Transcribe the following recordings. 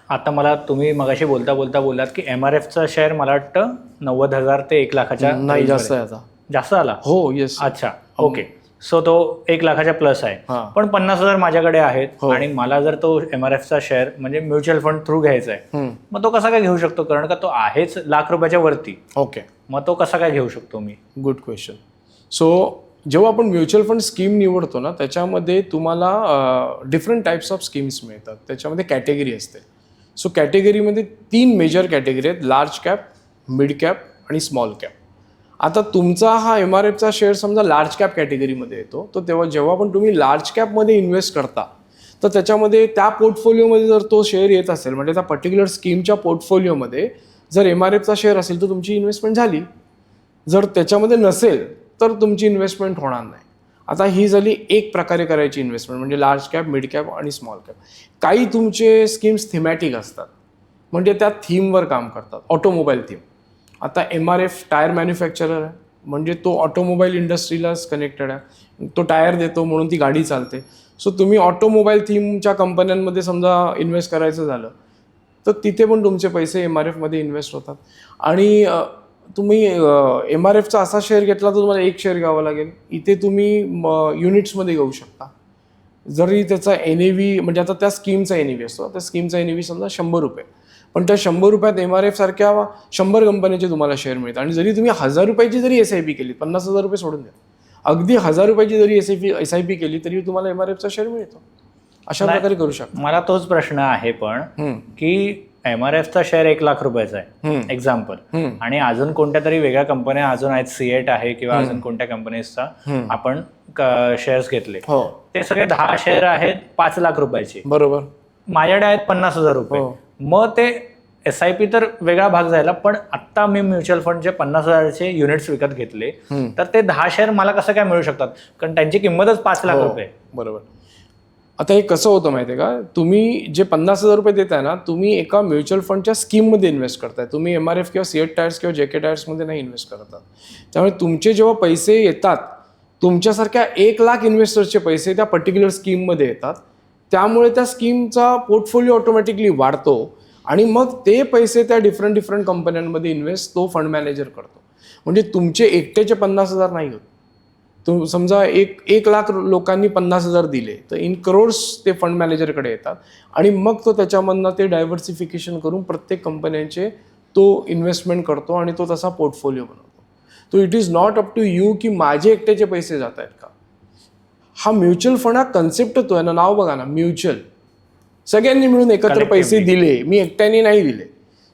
आता मला तुम्ही मगाशी बोलता बोलता बोललात की MRFचा शेअर मला वाटतं 90,000 ते 1,00,000च्या नाही, जास्त आहे आता. जास्त आला. हो, येस. अच्छा, ओके. सो तो 1,00,000च्या प्लस आहे. हां. पण 50,000 माझ्याकडे आहेत हो. आणि मला जर तो MRFचा शेअर म्हणजे म्युच्युअल फंड थ्रू घ्यायचा आहे, मग तो कसा काय घेऊ शकतो? कारण का तो आहेच ₹1,00,000 वरती. ओके, मग तो कसा काय घेऊ शकतो मी? Good question. सो जेव्हा आपण म्युच्युअल फंड स्कीम निवडतो ना, त्याच्यामध्ये तुम्हाला डिफरंट टाईप्स ऑफ स्कीम्स मिळतात. त्याच्यामध्ये कॅटेगरी असते. सो कॅटेगरीमध्ये 3 मेजर कॅटेगरी आहेत: लार्ज कॅप, मिड कॅप आणि स्मॉल कॅप. आता तुमचा हा MRFचा शेअर समजा लार्ज कॅप कॅटेगरीमध्ये येतो, तर तेव्हा जेव्हा पण तुम्ही लार्ज कॅपमध्ये इन्व्हेस्ट करता, तर त्याच्यामध्ये त्या पोर्टफोलिओमध्ये जर तो शेअर येत असेल, म्हणजे त्या पर्टिक्युलर स्कीमच्या पोर्टफोलिओमध्ये जर MRFचा शेअर असेल तर तुमची इन्व्हेस्टमेंट झाली. जर त्याच्यामध्ये नसेल तर तुमची इन्व्हेस्टमेंट होणार नाही. आता ही झाली एक प्रकारे करायची इन्व्हेस्टमेंट, म्हणजे लार्ज कॅप, मिड कॅप आणि स्मॉल कॅप. काही तुमचे स्कीम्स थीमॅटिक असतात, म्हणजे त्या थीमवर काम करतात. Automobile theme. आता MRF टायर मॅन्युफॅक्चरर आहे, म्हणजे तो ऑटोमोबाईल इंडस्ट्रीलाच कनेक्टेड आहे. तो टायर देतो म्हणून ती गाडी चालते. सो तुम्ही ऑटोमोबाईल थीमच्या कंपन्यांमध्ये समजा इन्व्हेस्ट करायचं झालं तर तिथे पण तुमचे पैसे MRFमध्ये इन्व्हेस्ट होतात. आणि तुम्ही MRFचा असा शेअर घेतला तर तुम्हाला एक शेअर घ्यावा लागेल. इथे तुम्ही युनिट्समध्ये घेऊ शकता. जरी त्याचा NAV, म्हणजे आता त्या स्कीमचा NAV असतो, त्या स्कीमचा NAV समजा ₹100, पण त्या ₹100 MRF सारख्या 100 कंपन्यांचे तुम्हाला शेअर मिळतात. आणि जरी तुम्ही ₹1000 जरी SIP केली, ₹50,000 सोडून द्या, अगदी ₹1000 जरी SIP केली तरी तुम्हाला MRFचा शेअर मिळतो. अशा प्रकारे करू शकता. मला तोच प्रश्न आहे पण की MRFचा शेअर ₹1,00,000 आहे एक्झाम्पल, आणि अजून कोणत्या तरी वेगळ्या कंपन्या अजून आहेत, सिएट आहे किंवा अजून कोणत्या कंपनीजचा आपण शेअर्स घेतले, ते सगळे 10 शेअर आहेत ₹5,00,000. बरोबर. माझ्याकडे आहेत ₹50,000. मग ते SIP तर वेगळा भाग जायला, पण आता मी म्युच्युअल फंडचे 50,000चे युनिट्स विकत घेतले तर ते 10 शेअर मला कसं काय मिळू शकतात? कारण त्यांची किंमतच ₹5,00,000. बरोबर. आता हे कसं होतं माहिती आहे का, तुम्ही जे ₹50,000 देताय ना, तुम्ही एका म्युच्युअल फंडच्या स्कीममध्ये इन्व्हेस्ट करताय. तुम्ही MRF किंवा सिएट टायर्स किंवा JK टायर्समध्ये नाही इन्व्हेस्ट करतात. त्यामुळे तुमचे जेव्हा पैसे येतात, तुमच्यासारख्या 1,00,000 इन्व्हेस्टर्सचे पैसे त्या पर्टिक्युलर स्कीममध्ये येतात. त्यामुळे त्या स्कीमचा पोर्टफोलिओ ऑटोमॅटिकली वाढतो आणि मग ते पैसे त्या डिफरंट कंपन्यांमध्ये इन्व्हेस्ट तो फंड मॅनेजर करतो. म्हणजे तुमचे एकट्याचे 50,000 नाही होत. समजा 1,00,000 लोकांनी 50,000 दिले तर इन करोड्स ते फंड मॅनेजरकडे येतात आणि मग तो त्याच्यामधनं ते डायव्हर्सिफिकेशन करून प्रत्येक कंपन्यांचे तो इन्व्हेस्टमेंट करतो आणि तो तसा पोर्टफोलिओ बनवतो. तो it is not up to you की माझे एकट्याचे पैसे जात आहेत का. हा म्युच्युअल फंड हा कन्सेप्ट होतो आहे ना, नाव बघा ना, म्युच्युअल. सगळ्यांनी मिळून एकत्र पैसे दिले, मी एकट्याने नाही दिले.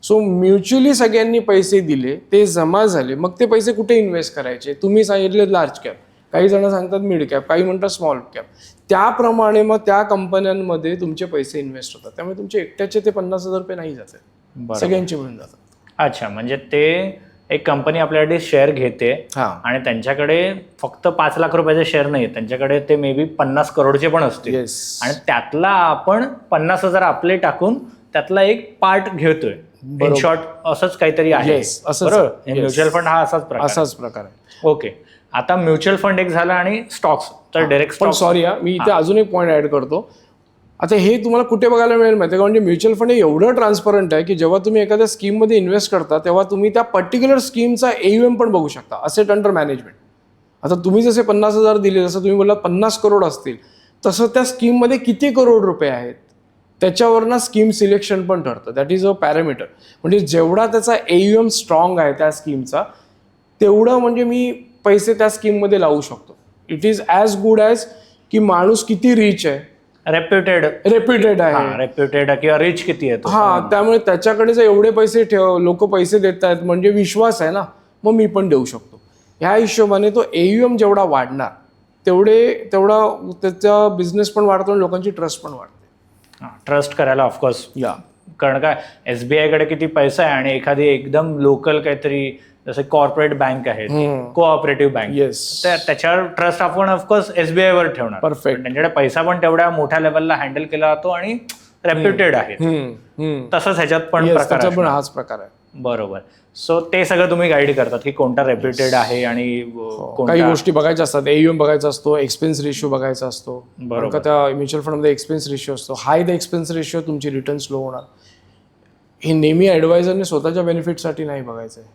सो म्युच्युअली सगळ्यांनी पैसे दिले, ते जमा झाले, मग ते पैसे कुठे इन्व्हेस्ट करायचे? तुम्ही सांगितले लार्ज कॅप, काही जण सांगतात मिड कॅप, काही म्हणतात स्मॉल कॅप. त्याप्रमाणे मग त्या कंपन्यांमध्ये तुमचे पैसे इन्व्हेस्ट होतात. त्यामुळे तुमचे एकट्याचे ते ₹50,000 नाही जात आहेत, सगळ्यांचे मिळून जातात. अच्छा, म्हणजे ते एक कंपनी आपल्याकडे शेअर घेते आणि त्यांच्याकडे फक्त ₹5,00,000 शेअर नाही, त्यांच्याकडे ते मे बी 50 करोडचे पण असतील. आणि त्यातला आपण 50,000 आपले टाकून त्यातला एक पार्ट घेतोय. इन शॉर्ट असंच काहीतरी आहे. बरोबर. म्युच्युअल फंड हा असाच प्रकार आहे. ओके. आता म्युच्युअल फंड एक झाला आणि स्टॉक्स तर डायरेक्ट स्टॉक. सॉरी, मी इथे अजून एक पॉईंट ऍड करतो. आता हे तुम्हाला कुठे बघायला मिळेल माहिती आहे का, म्हणजे म्युच्युअल फंड हे एवढं ट्रान्सपरंट आहे की जेव्हा तुम्ही एखाद्या स्कीममध्ये इन्व्हेस्ट करता तेव्हा तुम्ही त्या पर्टिक्युलर स्कीमचा AUM पण बघू शकता, असेट अंडर मॅनेजमेंट. आता तुम्ही जसे 50,000 दिले, जसं तुम्ही बोललात 50 करोड असतील, तसं त्या स्कीममध्ये किती करोड रुपये आहेत त्याच्यावरनं स्कीम सिलेक्शन पण ठरतं. That is a parameter. म्हणजे जेवढा त्याचा AUM स्ट्रॉंग आहे त्या स्कीमचा, तेवढं म्हणजे मी पैसे त्या स्कीममध्ये लावू शकतो. It is as good as की माणूस किती रिच आहे, रेप्युटेड आहे, रेप्युटेड किंवा रिच किती आहे. त्यामुळे त्याच्याकडे जर एवढे पैसे लोक पैसे देत आहेत म्हणजे विश्वास आहे ना, मग मी पण देऊ शकतो. ह्या हिशोबाने तो AUM जेवढा वाढणार तेवढा त्याचा बिझनेस पण वाढतो आणि लोकांची ट्रस्ट पण वाढते. ट्रस्ट करायला ऑफकोर्स. कारण काय, SBI कडे किती पैसा आहे आणि एखादी एकदम लोकल काहीतरी जसे कॉर्पोरेट बँक आहेत, कोऑपरेटिव्ह बँक, त्याच्यावर ट्रस्ट आपण ऑफकोर्स SBI वर ठेवणार. परफेक्ट. त्यांच्याकडे पैसा पण तेवढ्या मोठ्या लेवलला हँडल केला जातो आणि रेप्युटेड आहे. तसंच ह्याच्यात पण हाच प्रकार आहे. बरोबर. सो ते सगळं तुम्ही गाईड करतात की कोणता रेप्युटेड आहे आणि काही गोष्टी बघायच्या असतात. AUM बघायचा असतो, एक्सपेन्स रेशिओ बघायचा असतो. बरोबर. त्या म्युच्युअल फंडमध्ये एक्सपेन्स रेशिओ असतो. हाय द एक्सपेन्स रेशिओ तुमची रिटर्न स्लो होणार. हे नेहमी ॲडवायझरने स्वतःच्या बेनिफिटसाठी नाही बघायचं आहे,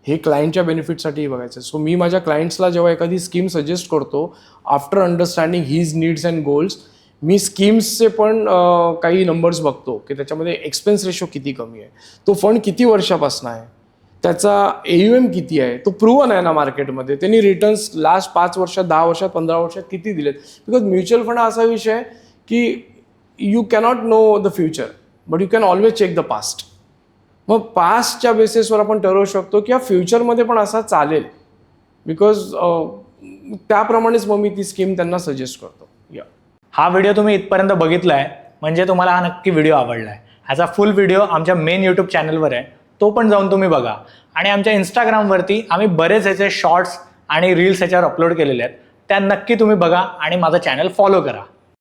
हे क्लायंटच्या बेनिफिटसाठीही बघायचं आहे. सो मी माझ्या क्लायंट्सला जेव्हा एखादी स्कीम सजेस्ट करतो, after understanding his needs and goals, मी स्कीम्सचे पण काही नंबर्स बघतो की त्याच्यामध्ये एक्सपेन्स रेशो किती कमी आहे, तो फंड किती वर्षापासून आहे, त्याचा AUM किती आहे, तो प्रूव्हन आहे ना मार्केटमध्ये, त्यांनी रिटर्न्स लास्ट 5 वर्षात, 10 वर्षात, 15 वर्षात किती दिलेत. बिकॉज म्युच्युअल फंड हा असा विषय आहे की you cannot know the future but you can always check the past. मग पास्टच्या बेसिसवर आपण ठरवू शकतो की या फ्युचरमध्ये पण असा चालेल, बिकॉज त्याप्रमाणेच मग मी ती स्कीम त्यांना सजेस्ट करतो. हा व्हिडिओ तुम्ही इथपर्यंत बघितलाय म्हणजे तुम्हाला हा नक्की व्हिडिओ आवडलाय. ह्याचा फुल व्हिडिओ आमच्या मेन यूट्यूब चॅनलवर आहे, तो पण जाऊन तुम्ही बघा. आणि आमच्या इंस्टाग्रामवरती आम्ही बरेच ह्याचे शॉर्ट्स आणि रील्स ह्याच्यावर अपलोड केलेले आहेत, त्या नक्की तुम्ही बघा आणि माझं चॅनल फॉलो करा.